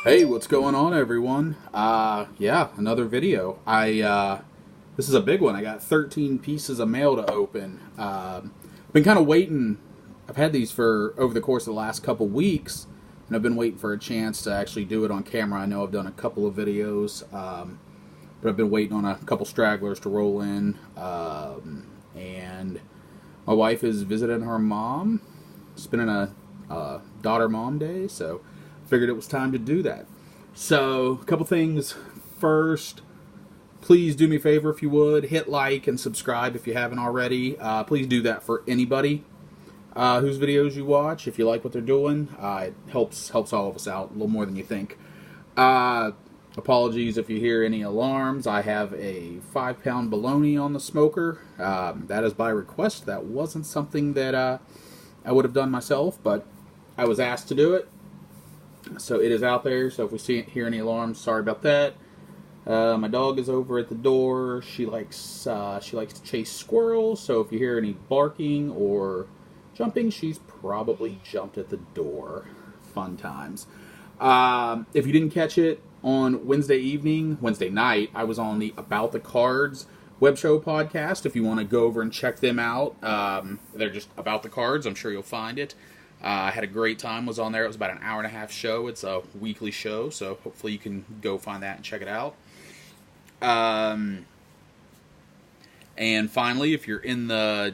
Hey, what's going on, everyone? Yeah, another video. This is a big one. I got 13 pieces of mail to open. Been kind of waiting. I've had these for over the course of the last couple weeks, and I've been waiting for a chance to actually do it on camera. I know I've done a couple of videos, but I've been waiting on a couple stragglers to roll in. And my wife is visiting her mom, spending a daughter-mom day, so figured it was time to do that. So, a couple things. First, please do me a favor if you would. Hit like and subscribe if you haven't already. Please do that for anybody whose videos you watch. If you like what they're doing, it helps all of us out a little more than you think. Apologies if you hear any alarms. I have a 5-pound bologna on the smoker. That is by request. That wasn't something that I would have done myself, but I was asked to do it. So it is out there. So if we hear any alarms, sorry about that. My dog is over at the door. She likes to chase squirrels. So if you hear any barking or jumping, she's probably jumped at the door. Fun times. If you didn't catch it on Wednesday night, I was on the About the Cards web show podcast. If you want to go over and check them out, they're just About the Cards. I'm sure you'll find it. I had a great time, was on there. It was about an hour and a half show. It's a weekly show, so hopefully you can go find that and check it out. And finally, if you're in the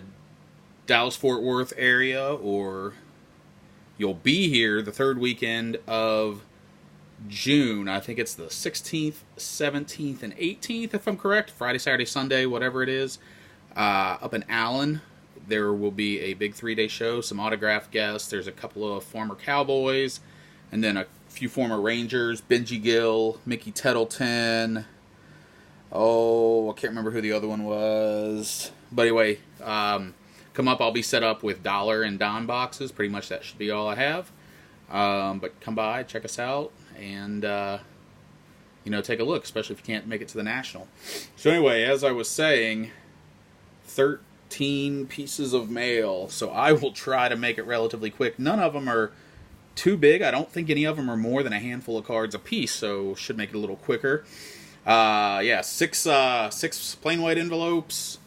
Dallas-Fort Worth area, or you'll be here the third weekend of June, I think it's the 16th, 17th, and 18th, if I'm correct, Friday, Saturday, Sunday, whatever it is, up in Allen. There will be a big 3-day show, some autographed guests. There's a couple of former Cowboys, and then a few former Rangers, Benji Gill, Mickey Tettleton. Oh, I can't remember who the other one was. But anyway, come up. I'll be set up with dollar and dime boxes. Pretty much that should be all I have. But come by, check us out, and take a look, especially if you can't make it to the National. So anyway, as I was saying, 13 pieces of mail, so I will try to make it relatively quick. None of them are too big. I don't think any of them are more than a handful of cards a piece, so should make it a little quicker. Six plain white envelopes,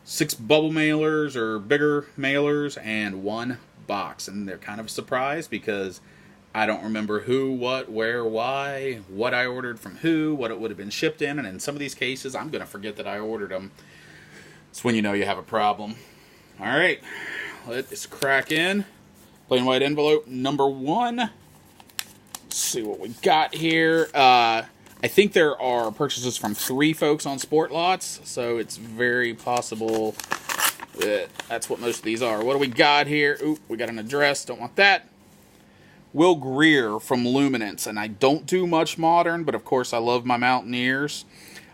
6 bubble mailers or bigger mailers, and 1 box. And they're kind of a surprise because I don't remember who, what, where, why, what I ordered from who, what it would have been shipped in, and in some of these cases, I'm going to forget that I ordered them. It's when you know you have a problem. All right, let's crack in. Plain white envelope number 1. Let's see what we got here. I think there are purchases from 3 folks on Sport Lots, so it's very possible that that's what most of these are. What do we got here? Oop, we got an address. Don't want that. Will Greer from Luminance, and I don't do much modern, but of course I love my Mountaineers.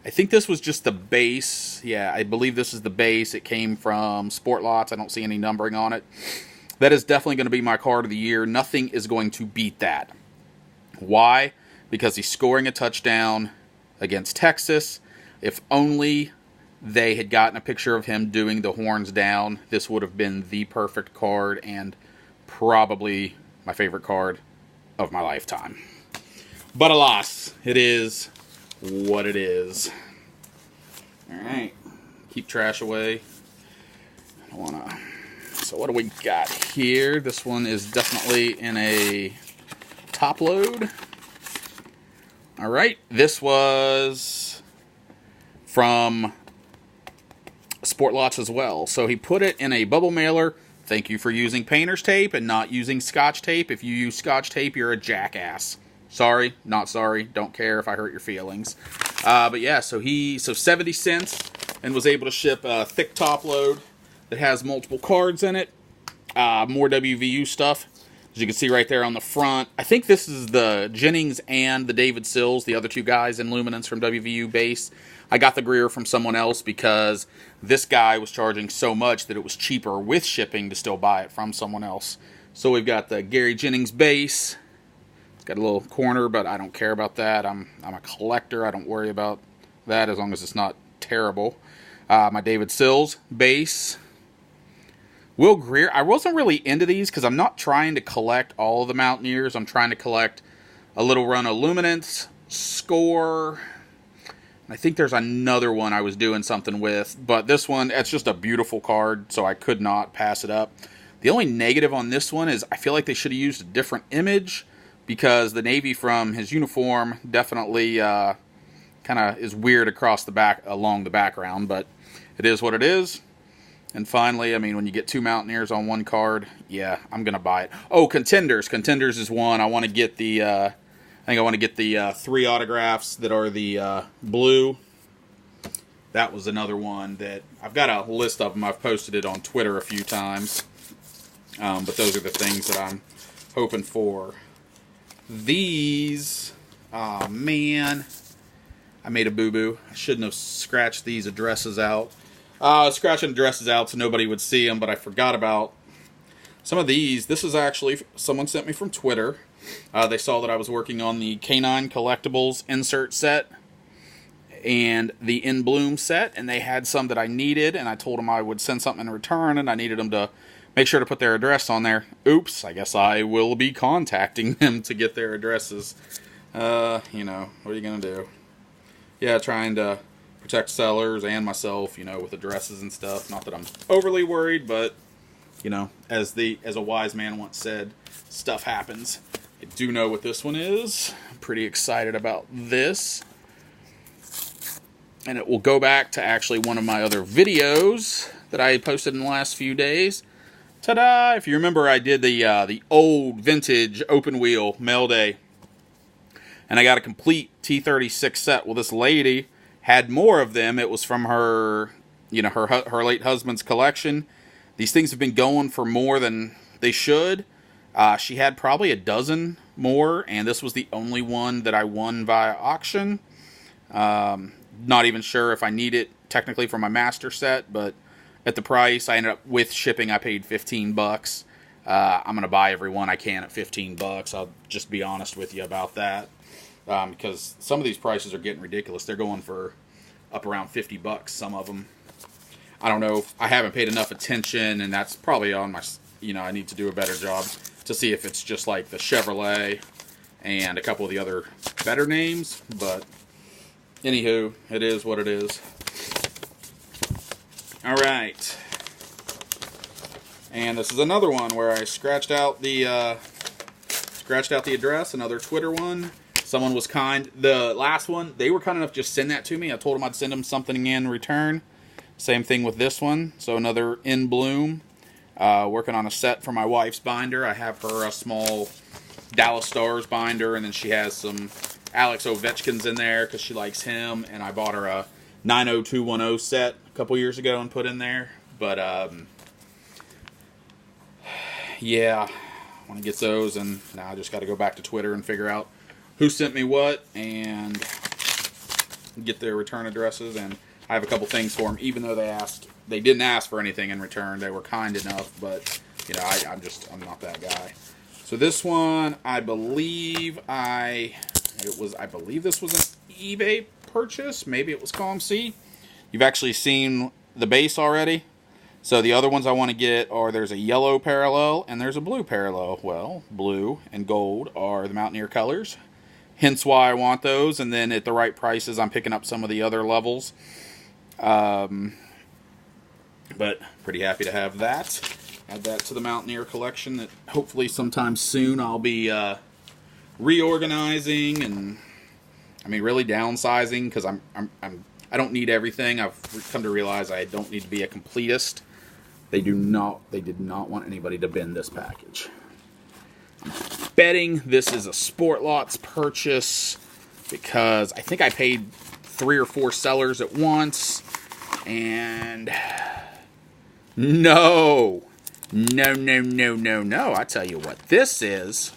I think this was just the base. Yeah, I believe this is the base. It came from Sport Lots. I don't see any numbering on it. That is definitely going to be my card of the year. Nothing is going to beat that. Why? Because he's scoring a touchdown against Texas. If only they had gotten a picture of him doing the horns down, this would have been the perfect card and probably my favorite card of my lifetime. But alas, it is what it is. Alright, keep trash away. I don't wanna. So what do we got here? This one is definitely in a top load. Alright, this was from Sport Lots as well. So he put it in a bubble mailer. Thank you for using painter's tape and not using Scotch tape. If you use Scotch tape, you're a jackass. Sorry, not sorry. Don't care if I hurt your feelings. But yeah, so 70 cents and was able to ship a thick top load that has multiple cards in it. More WVU stuff. As you can see right there on the front. I think this is the Jennings and the David Sills, the other 2 guys in Luminance from WVU base. I got the Greer from someone else because this guy was charging so much that it was cheaper with shipping to still buy it from someone else. So we've got the Gary Jennings base. Got a little corner, but I don't care about that. I'm a collector. I don't worry about that as long as it's not terrible. My David Sills base. Will Greer. I wasn't really into these because I'm not trying to collect all of the Mountaineers. I'm trying to collect a Little Run of Luminance, Score. I think there's another one I was doing something with, but this one, it's just a beautiful card, so I could not pass it up. The only negative on this one is I feel like they should have used a different image, because the navy from his uniform definitely kind of is weird across the back, along the background, but it is what it is. And finally, I mean, when you get 2 Mountaineers on one card, yeah, I'm going to buy it. Oh, Contenders. Contenders is one. I want to get the, I think I want to get the 3 autographs that are the blue. That was another one that, I've got a list of them. I've posted it on Twitter a few times. But those are the things that I'm hoping for. These, oh man, I made a boo-boo. I shouldn't have scratched these addresses out. Scratching addresses out so nobody would see them, but I forgot about some of these. This is actually, someone sent me from Twitter. They saw that I was working on the Canine Collectibles insert set and the In Bloom set, and they had some that I needed, and I told them I would send something in return, and I needed them to make sure to put their address on there. Oops, I guess I will be contacting them to get their addresses. You know, what are you going to do? Yeah, trying to protect sellers and myself, you know, with addresses and stuff. Not that I'm overly worried, but, you know, as a wise man once said, stuff happens. I do know what this one is. I'm pretty excited about this. And it will go back to actually one of my other videos that I posted in the last few days. Ta-da! If you remember, I did the old vintage open wheel mail day. And I got a complete T36 set. Well, this lady had more of them. It was from her, you know, her late husband's collection. These things have been going for more than they should. She had probably a dozen more, and this was the only one that I won via auction. Not even sure if I need it technically for my master set, but at the price I ended up with shipping, I paid $15. I'm gonna buy every one I can at $15. I'll just be honest with you about that. Because some of these prices are getting ridiculous. They're going for up around $50, some of them. I don't know. I haven't paid enough attention, and that's probably on my, you know, I need to do a better job to see if it's just like the Chevrolet and a couple of the other better names. But anywho, it is what it is. All right. And this is another one where I scratched out the address, another Twitter one. Someone was kind. The last one, they were kind enough to just send that to me. I told them I'd send them something in return. Same thing with this one. So another In Bloom. Working on a set for my wife's binder. I have her a small Dallas Stars binder, and then she has some Alex Ovechkin's in there because she likes him. And I bought her a 90210 set a couple years ago and put in there. But, yeah, I want to get those, and now I just got to go back to Twitter and figure out who sent me what, and get their return addresses. And I have a couple things for them, even though they didn't ask for anything in return. They were kind enough, but you know, I'm not that guy. So this one, I believe this was an eBay purchase. Maybe it was ComC. You've actually seen the base already. So the other ones I want to get are, there's a yellow parallel and there's a blue parallel. Well, blue and gold are the Mountaineer colors. Hence why I want those, and then at the right prices, I'm picking up some of the other levels. But pretty happy to have that. Add that to the Mountaineer collection that hopefully sometime soon I'll be reorganizing and, I mean, really downsizing, because I don't need everything. I've come to realize I don't need to be a completist. They did not want anybody to bin this package. Betting this is a Sport Lots purchase because I think I paid 3 or 4 sellers at once, and no, I tell you what this is.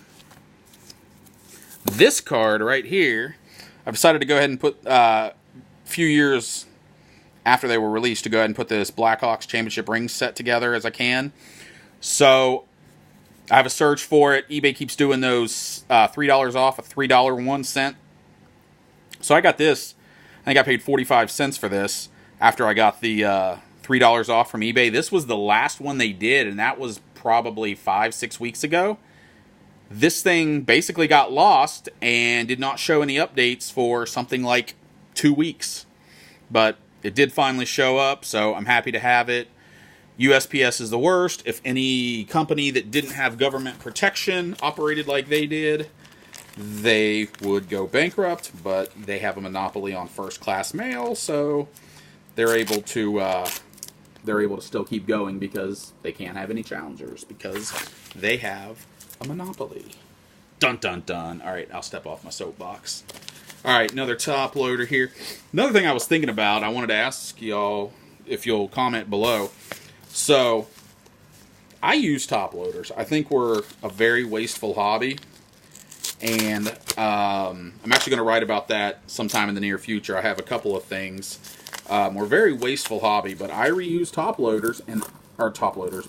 This card right here, I've decided to go ahead and put a few years after they were released to go ahead and put this Blackhawks Championship ring set together as I can. So I have a search for it. eBay keeps doing those $3 off, a $3 1 cent. So I got this. I think I paid 45 cents for this after I got the $3 off from eBay. This was the last one they did, and that was probably 5-6 weeks ago. This thing basically got lost and did not show any updates for something like 2 weeks. But it did finally show up, so I'm happy to have it. USPS is the worst. If any company that didn't have government protection operated like they did, they would go bankrupt, but they have a monopoly on first-class mail, so they're able to still keep going because they can't have any challengers because they have a monopoly. Dun dun dun. All right, I'll step off my soapbox. All right, another top loader here. Another thing I was thinking about, I wanted to ask y'all if you'll comment below. So, I use top loaders. I think we're a very wasteful hobby. And I'm actually going to write about that sometime in the near future. I have a couple of things. We're a very wasteful hobby, but I reuse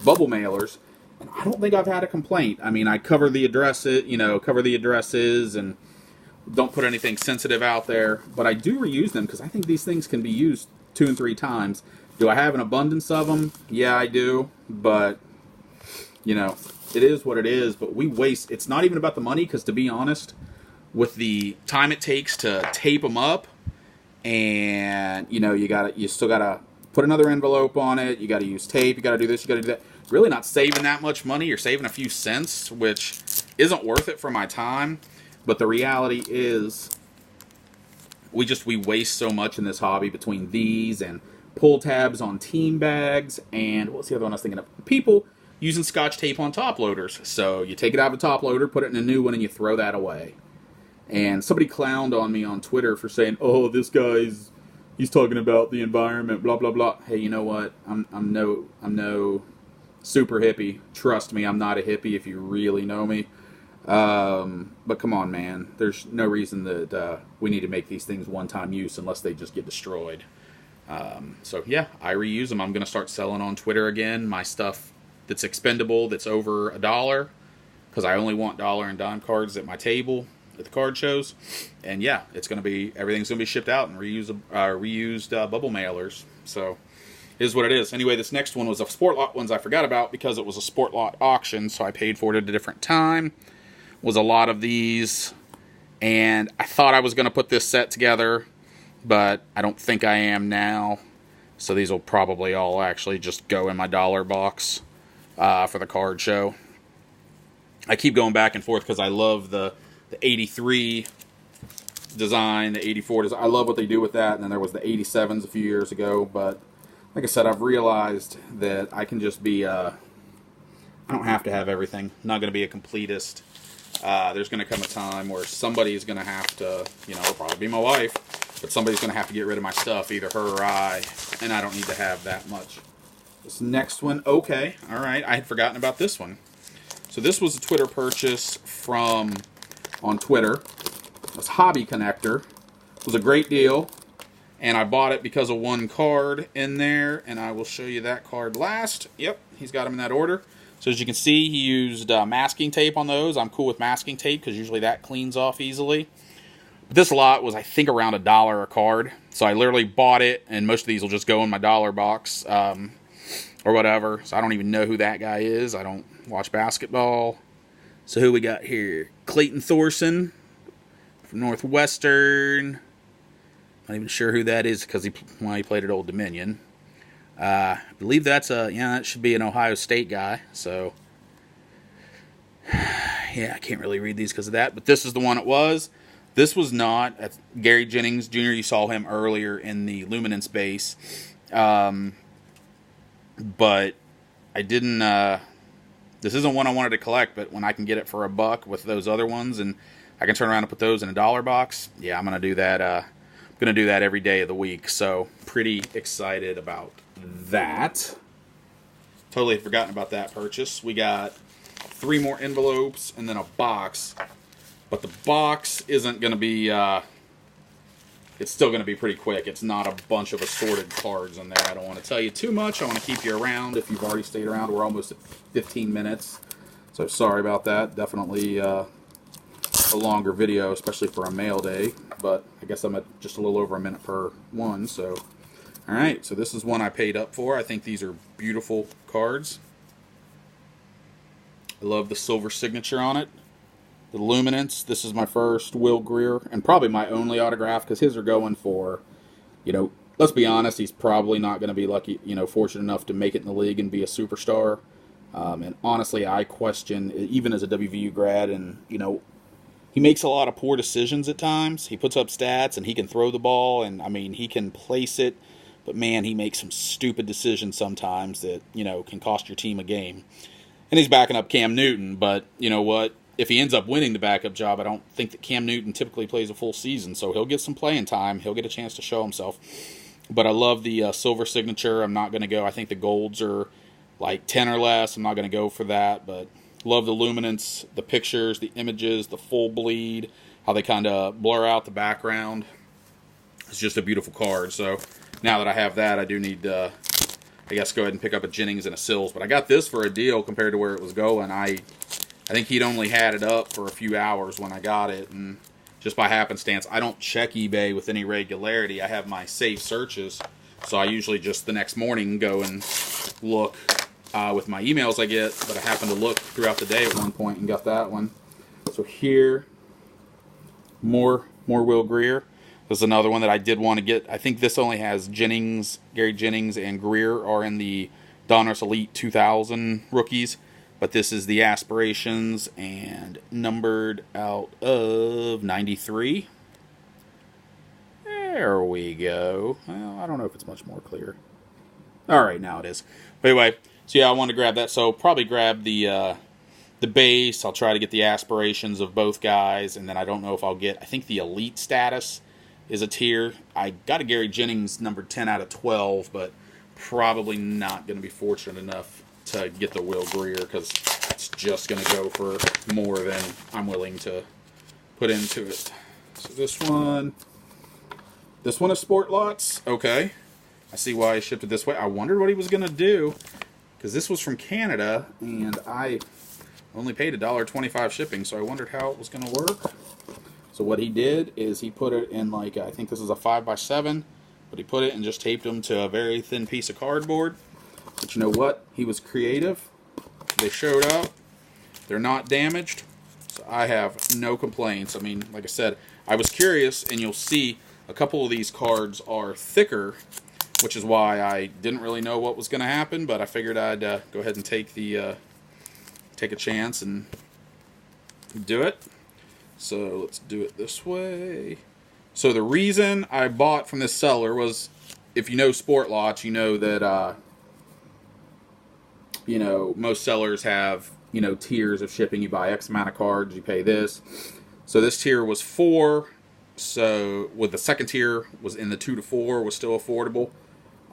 bubble mailers, and I don't think I've had a complaint. I mean, I cover the addresses, and don't put anything sensitive out there. But I do reuse them because I think these things can be used 2 and 3 times. Do I have an abundance of them? Yeah, I do. But, it is what it is. But we waste. It's not even about the money because, to be honest, with the time it takes to tape them up, and, you still got to put another envelope on it. You got to use tape. You got to do this. You got to do that. Really not saving that much money. You're saving a few cents, which isn't worth it for my time. But the reality is we waste so much in this hobby between these and pull tabs on team bags, and what's the other one I was thinking of? People using Scotch tape on top loaders. So you take it out of a top loader, put it in a new one, and you throw that away. And somebody clowned on me on Twitter for saying, "Oh, this guy's he's talking about the environment, blah blah blah." Hey, you know what? I'm no super hippie. Trust me, I'm not a hippie if you really know me. But come on, man. There's no reason that we need to make these things one-time use unless they just get destroyed. So yeah, I reuse them. I'm going to start selling on Twitter again my stuff that's expendable, that's over $1, because I only want dollar and dime cards at my table at the card shows. And yeah, everything's going to be shipped out and reused bubble mailers. So is what it is. Anyway, this next one was a Sport Lot ones I forgot about because it was a Sport Lot auction, so I paid for it at a different time. Was a lot of these, and I thought I was going to put this set together, but I don't think I am now. So these will probably all actually just go in my dollar box for the card show. I keep going back and forth because I love the 83 design, the 84 design. I love what they do with that, and then there was the 87s a few years ago, but like I said, I've realized that I can just be, I don't have to have everything. I'm not going to be a completist. There's going to come a time where somebody's going to have to, it'll probably be my wife, but somebody's going to have to get rid of my stuff, either her or I, and I don't need to have that much. This next one, okay, all right, I had forgotten about this one. So this was a Twitter purchase on Twitter. This Hobby Connector. It was a great deal, and I bought it because of one card in there, and I will show you that card last. Yep, he's got them in that order. So as you can see, he used masking tape on those. I'm cool with masking tape because usually that cleans off easily. But this lot was, I think, around $1 a card. So I literally bought it, and most of these will just go in my dollar box or whatever. So I don't even know who that guy is. I don't watch basketball. So who we got here? Clayton Thorson from Northwestern. Not even sure who that is because he played at Old Dominion. I believe that should be an Ohio State guy. So, yeah, I can't really read these because of that. But this is the one it was. This was not Gary Jennings Jr. You saw him earlier in the Luminance base. But I didn't, this isn't one I wanted to collect, but when I can get it for $1 with those other ones and I can turn around and put those in a dollar box, yeah, I'm going to do that. I'm going to do that every day of the week. So, pretty excited about that. Totally had forgotten about that purchase. We got 3 more envelopes and then a box. But the box isn't going to be, it's still going to be pretty quick. It's not a bunch of assorted cards in there. I don't want to tell you too much. I want to keep you around. If you've already stayed around, we're almost at 15 minutes. So sorry about that. Definitely a longer video, especially for a mail day. But I guess I'm at just a little over a minute per one, so... Alright, so this is one I paid up for. I think these are beautiful cards. I love the silver signature on it. the Luminance. This is my first Will Greer, and probably my only autograph, because his are going for, let's be honest, he's probably not going to be lucky, fortunate enough to make it in the league and be a superstar. And honestly, I question, even as a WVU grad, and, he makes a lot of poor decisions at times. He puts up stats, and he can throw the ball, and, he can place it. But, man, he makes some stupid decisions sometimes that, can cost your team a game. And he's backing up Cam Newton, but you know what? If he ends up winning the backup job, I don't think that Cam Newton typically plays a full season, so he'll get some playing time. He'll get a chance to show himself. But I love the silver signature. I'm not going to go. I think the golds are like 10 or less. I'm not going to go for that, but love the luminance, the pictures, the images, the full bleed, how they kind of blur out the background. It's just a beautiful card. So now that I have that, I do need to, I guess, go ahead and pick up a Jennings and a Sills. But I got this for a deal compared to where it was going. I think he'd only had it up for a few hours when I got it, and just by happenstance, I don't check eBay with any regularity. I have my safe searches, so I usually just the next morning go and look with my emails I get, but I happened to look throughout the day at one point and got that one. So here, more Will Greer. There's another one that I did want to get. I think this only has Jennings, Gary Jennings, and Greer are in the Donruss Elite 2000 rookies. But this is the aspirations and numbered out of 93. There we go. Well, I don't know if it's much more clear. All right, now it is. But anyway, so yeah, I wanted to grab that. So probably grab the base. I'll try to get the aspirations of both guys, and then I don't know if I'll get. I think the elite status is a tier. I got a Gary Jennings numbered 10 out of 12, but probably not going to be fortunate enough to get the Will Greer, because it's just going to go for more than I'm willing to put into it. So this one is Sport Lots. Okay, I see why I shipped it this way. I wondered what he was going to do, because this was from Canada, and I only paid $1.25 shipping, so I wondered how it was going to work. So what he did is he put it in, like, I think this is a 5x7, but he put it and just taped them to a very thin piece of cardboard. But you know what? He was creative. They showed up. They're not damaged. So I have no complaints. I mean, like I said, I was curious, and you'll see a couple of these cards are thicker, which is why I didn't really know what was going to happen, but I figured I'd go ahead and take a chance and do it. So let's do it this way. So the reason I bought from this seller was, if you know Sport Lots, you know that most sellers have, tiers of shipping. You buy X amount of cards, you pay this. So this tier was 4. So with the second tier was in the 2 to 4, was still affordable.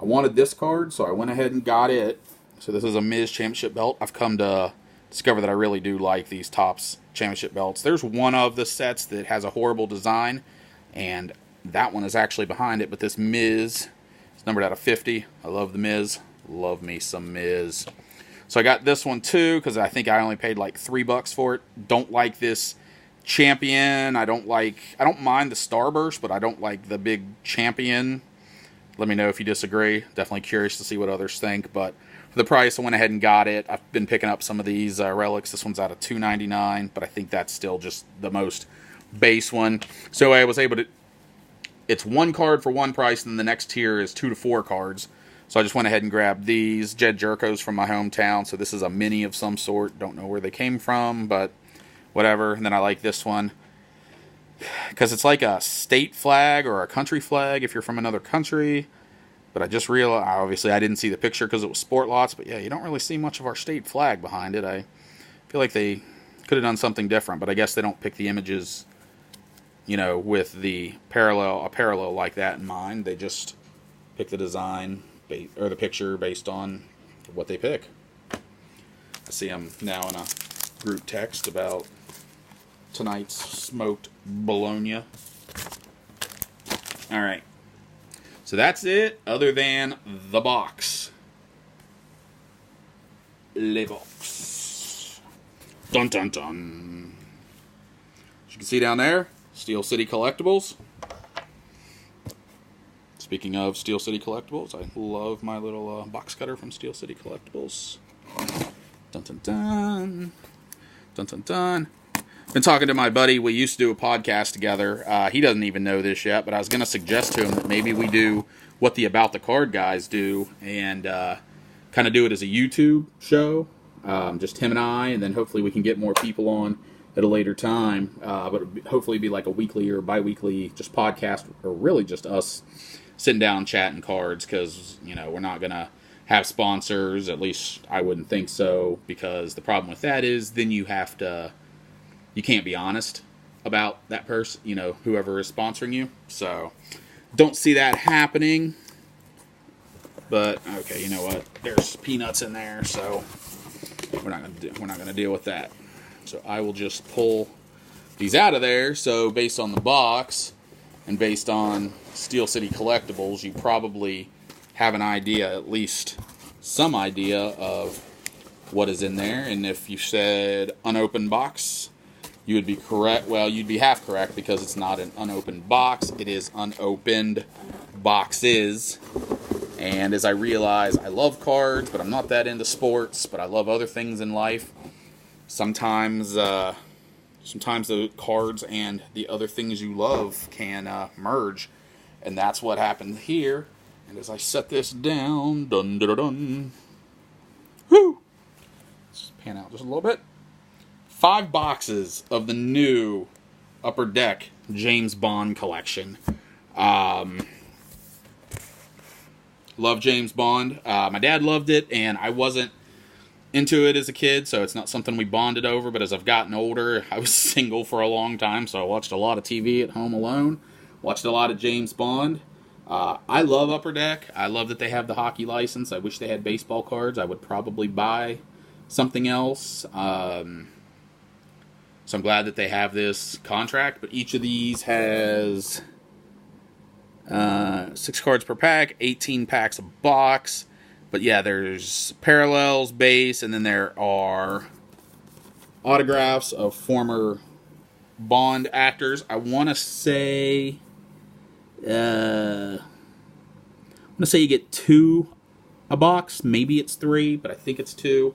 I wanted this card, so I went ahead and got it. So this is a Miz Championship belt. I've come to discover that I really do like these Topps Championship belts. There's one of the sets that has a horrible design, and that one is actually behind it. But this Miz is numbered out of 50. I love the Miz. Love me some Miz. So I got this one too, because I think I only paid like $3 for it. Don't like this Champion. I don't mind the Starburst, but I don't like the big Champion. Let me know if you disagree. Definitely curious to see what others think. But for the price, I went ahead and got it. I've been picking up some of these relics. This one's out of $2.99, but I think that's still just the most base one. So I was able to. It's one card for one price, and the next tier is 2 to 4 cards. So I just went ahead and grabbed these Jed Jerkos from my hometown. So this is a mini of some sort. Don't know where they came from, but whatever. And then I like this one because it's like a state flag or a country flag if you're from another country. But I just realized, obviously I didn't see the picture because it was Sport Lots. But yeah, you don't really see much of our state flag behind it. I feel like they could have done something different. But I guess they don't pick the images, with the parallel like that in mind. They just pick the design or the picture based on what they pick. I see I'm now in a group text about tonight's smoked bologna. All right. So that's it, other than the box. Le box. Dun dun dun. As you can see down there, Steel City Collectibles. Speaking of Steel City Collectibles, I love my little box cutter from Steel City Collectibles. Dun dun dun. Dun dun dun. been talking to my buddy. We used to do a podcast together. He doesn't even know this yet, but I was going to suggest to him that maybe we do what the About the Card guys do and kind of do it as a YouTube show, just him and I, and then hopefully we can get more people on at a later time, but hopefully be like a weekly or bi-weekly just podcast, or really just us sitting down chatting cards, because, you know, we're not going to have sponsors, at least I wouldn't think so, because the problem with that is then you can't be honest about that person, you know, whoever is sponsoring you. So don't see that happening. But okay, you know what? There's peanuts in there, so we're not gonna deal with that. So I will just pull these out of there. So based on the box and based on Steel City Collectibles, you probably have an idea, at least some idea of what is in there. And if you said unopened box, you would be correct. Well, you'd be half correct, because it's not an unopened box. It is unopened boxes. And as I realize, I love cards, but I'm not that into sports, but I love other things in life. Sometimes the cards and the other things you love can merge. And that's what happened here. And as I set this down, dun dun dun, whoo! Let's pan out just a little bit. 5 boxes of the new Upper Deck James Bond collection. Love James Bond. My dad loved it, and I wasn't into it as a kid, so it's not something we bonded over. But as I've gotten older, I was single for a long time, so I watched a lot of TV at home alone. Watched a lot of James Bond. I love Upper Deck. I love that they have the hockey license. I wish they had baseball cards. I would probably buy something else. So I'm glad that they have this contract. But each of these has 6 cards per pack, 18 packs a box. But yeah, there's parallels, base, and then there are autographs of former Bond actors. I want to say you get 2 a box. Maybe it's 3, but I think it's 2.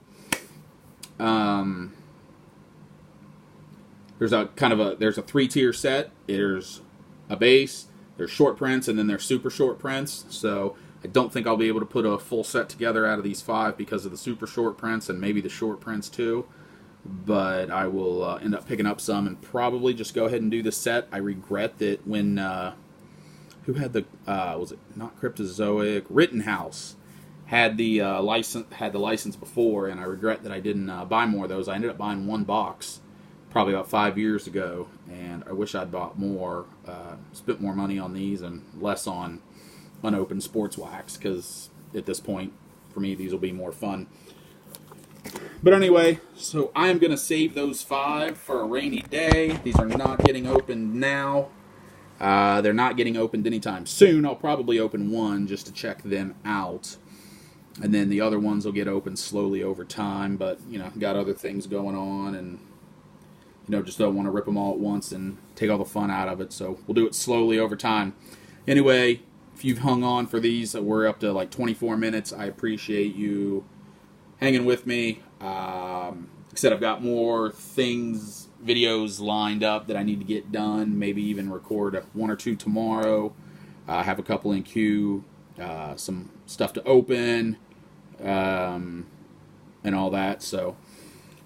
There's a 3-tier set. There's a base, there's short prints, and then there's super short prints. So I don't think I'll be able to put a full set together out of these 5 because of the super short prints and maybe the short prints too. But I will end up picking up some and probably just go ahead and do the set. I regret that when who had the was it not Cryptozoic? Rittenhouse had the license before, and I regret that I didn't buy more of those. I ended up buying 1 box probably about 5 years ago, and I wish I'd bought more, spent more money on these and less on unopened sports wax, because at this point, for me, these will be more fun. But anyway, so I am going to save those 5 for a rainy day. These are not getting opened now. They're not getting opened anytime soon. I'll probably open 1 just to check them out. And then the other ones will get opened slowly over time. But, you know, got other things going on, and, you know, just don't want to rip them all at once and take all the fun out of it. So we'll do it slowly over time. Anyway, if you've hung on for these, we're up to like 24 minutes. I appreciate you hanging with me. Like I said, I've got more videos lined up that I need to get done. Maybe even record 1 or 2 tomorrow. Have a couple in queue. Some stuff to open. And all that. So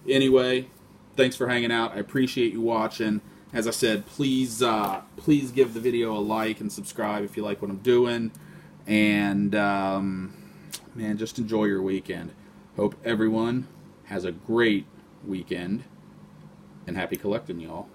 anyway, thanks for hanging out. I appreciate you watching. As I said, please give the video a like and subscribe if you like what I'm doing. And, man, just enjoy your weekend. Hope everyone has a great weekend. And happy collecting, y'all.